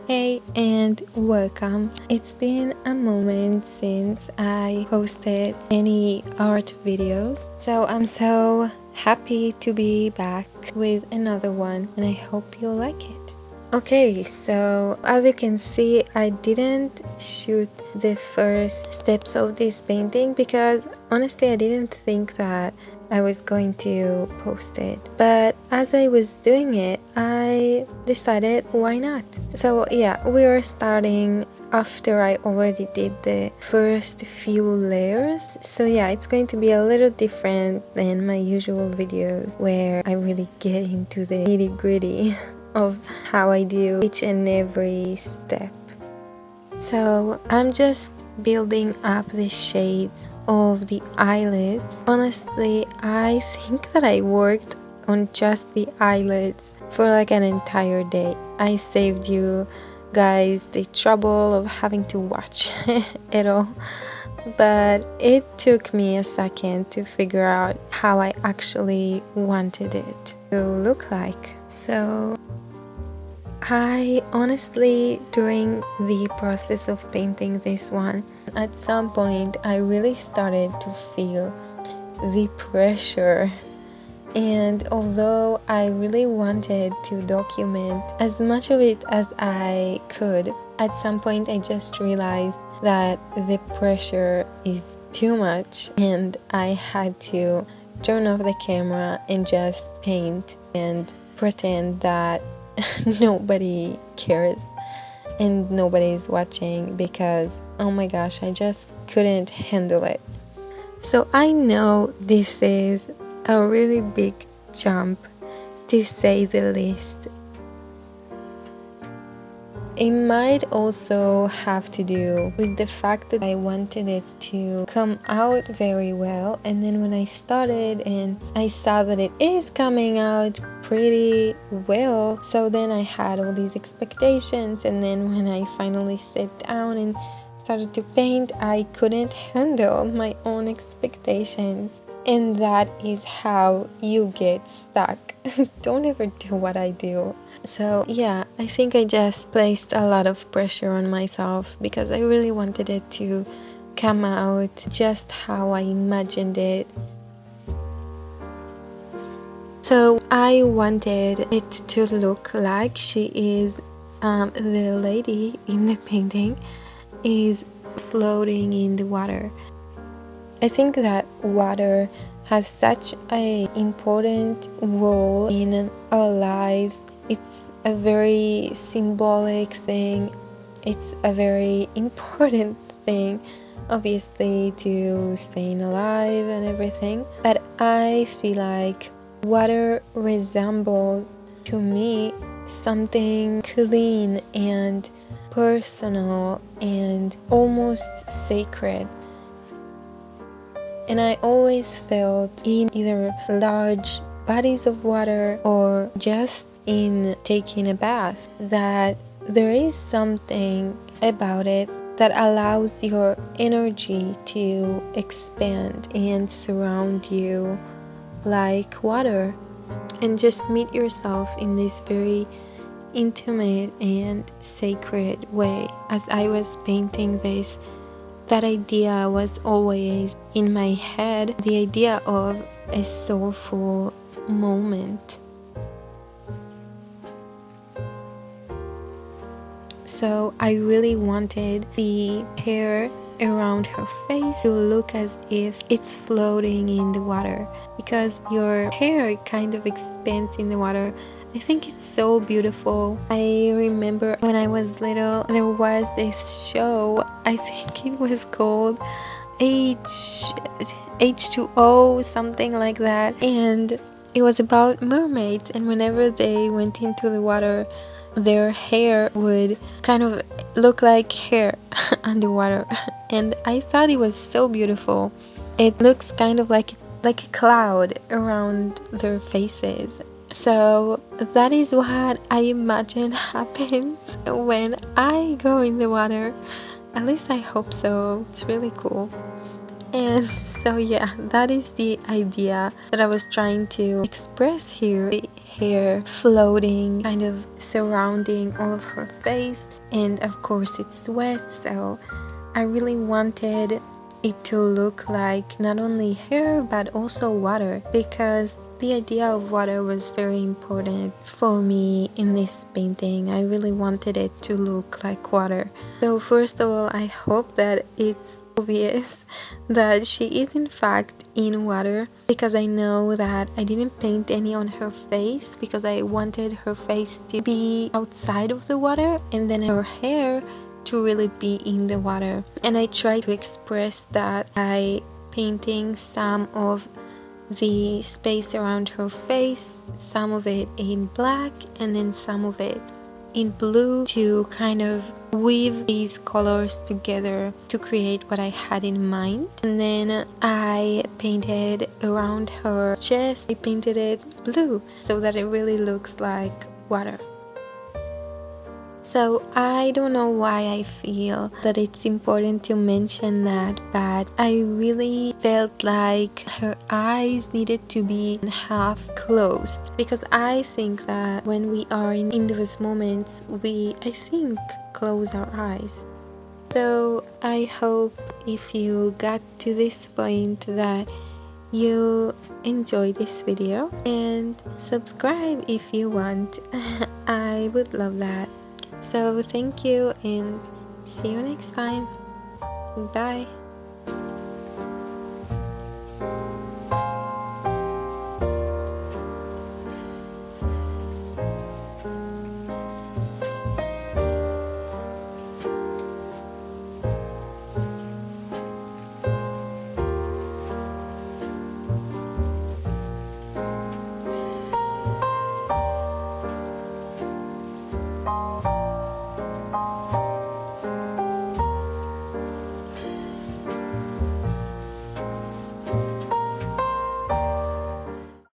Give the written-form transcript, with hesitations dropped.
Hey and welcome. It's been a moment since I posted any art videos, so I'm so happy to be back with another one and I hope you'll like it. Okay, so as you can see, I didn't shoot the first steps of this painting because honestly I didn't think that I was going to post it, but as I was doing it I decided why not. So yeah, we are starting after I already did the first few layers, so yeah, it's going to be a little different than my usual videos where I really get into the nitty-gritty of how I do each and every step. So I'm just building up the shades of the eyelids. Honestly, I think that I worked on just the eyelids for like an entire day. I saved you guys the trouble of having to watch it all, but it took me a second to figure out how I actually wanted it to look like. So I honestly, during the process of painting this one, at some point I really started to feel the pressure, and although I really wanted to document as much of it as I could, at some point I just realized that the pressure is too much and I had to turn off the camera and just paint and pretend that nobody cares and nobody's watching, because oh my gosh, I just couldn't handle it. So I know this is a really big jump, to say the least. It might also have to do with the fact that I wanted it to come out very well, and then when I started and I saw that it is coming out pretty well, so then I had all these expectations, and then when I finally sat down and started to paint, I couldn't handle my own expectations. And that is how you get stuck. Don't ever do what I do. So yeah, I think I just placed a lot of pressure on myself because I really wanted it to come out just how I imagined it. So I wanted it to look like she is, the lady in the painting is floating in the water. I think that water has such an important role in our lives. It's a very symbolic thing. It's a very important thing, obviously, to staying alive and everything. But I feel like water resembles, to me, something clean and personal and almost sacred. And I always felt in either large bodies of water or just in taking a bath that there is something about it that allows your energy to expand and surround you like water, and just meet yourself in this very intimate and sacred way. As I was painting this, that idea was always in my head, the idea of a soulful moment. So I really wanted the hair around her face to look as if it's floating in the water, because your hair kind of expands in the water. I think it's so beautiful. I remember when I was little, there was this show, I think it was called H2O, something like that, and it was about mermaids, and whenever they went into the water, their hair would kind of look like hair underwater, and I thought it was so beautiful. It looks kind of like a cloud around their faces. So that is what I imagine happens when I go in the water. At least I hope so. It's really cool. And so yeah, that is the idea that I was trying to express here. The hair floating, kind of surrounding all of her face, and of course it's wet, so I really wanted it to look like not only hair but also water, because the idea of water was very important for me in this painting. I really wanted it to look like water. So first of all, I hope that it's obvious that she is in fact in water, because I know that I didn't paint any on her face because I wanted her face to be outside of the water and then her hair to really be in the water. And I tried to express that by painting some of the space around her face, some of it in black and then some of it in blue, to kind of weave these colors together to create what I had in mind. And then I painted around her chest, I painted it blue so that it really looks like water. So I don't know why I feel that it's important to mention that, but I really felt like her eyes needed to be half closed, because I think that when we are in those moments, I think, close our eyes. So I hope if you got to this point that you enjoy this video, and subscribe if you want. I would love that. So thank you and see you next time. Bye.